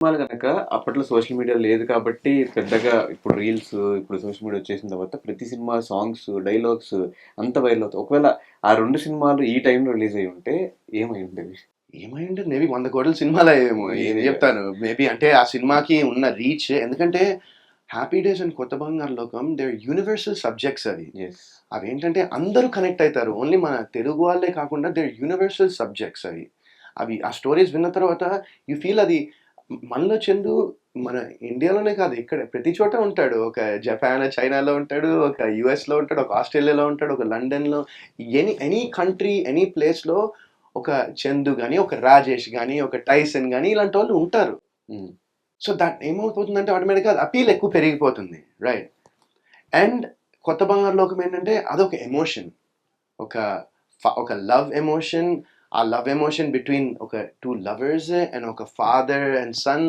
సినిమాలు గనక అప్పట్లో సోషల్ మీడియా లేదు కాబట్టి పెద్దగా ఇప్పుడు రీల్స్, ఇప్పుడు సోషల్ మీడియా వచ్చేసిన తర్వాత ప్రతి సినిమా సాంగ్స్, డైలాగ్స్ అంత వైరల్ అవుతాయి. ఒకవేళ ఆ 2 సినిమాలు ఈ టైంలో రిలీజ్ అయ్యి ఉంటే ఏమై ఉండేది? ఏమైంది మేబీ 100 కోట్ల సినిమాలయ్యేమో. ఏం ఈజీగా. చెప్తాను మేబీ అంటే ఆ సినిమాకి ఉన్న రీచ్ ఎందుకంటే 'హ్యాపీ డేస్' అండ్ 'కొత్త బంగారు లోకం' దేర్ యూనివర్సల్ సబ్జెక్ట్స్ అవి. యెస్. అవేంటంటే అందరూ కనెక్ట్ అవుతారు. ఓన్లీ మన తెలుగు వాళ్ళే కాకుండా దేర్ యూనివర్సల్ సబ్జెక్ట్స్ అవి. అవి ఆ స్టోరీస్ విన్న తర్వాత యూ ఫీల్ అది మనలో చందు మన ఇండియాలోనే కాదు ఇక్కడ ప్రతి చోట ఉంటాడు. ఒక జపాన్, చైనాలో ఉంటాడు, ఒక యూఎస్‌లో ఉంటాడు, ఒక ఆస్ట్రేలియాలో ఉంటాడు, ఒక లండన్‌లో ఎనీ కంట్రీ, ఎనీ ప్లేస్‌లో ఒక చందు గాని, ఒక రాజేష్ గాని, ఒక టైసన్ గాని ఇలాంటోళ్ళు ఉంటారు. హ్మ్. సో దట్ ఏమవుతుందంటే ఆటోమేటిక్‌గా అపీల్ ఎక్కువ పెరిగిపోతుంది. రైట్. అండ్ 'కొత్త బంగారు లోకం' ఏంటంటే అదొక ఎమోషన్. ఒక ఒక లవ్ ఎమోషన్. ఆ లవ్ ఎమోషన్ బిట్వీన్ ఒక 2 లవర్స్ అండ్ ఒక ఫాదర్ అండ్ సన్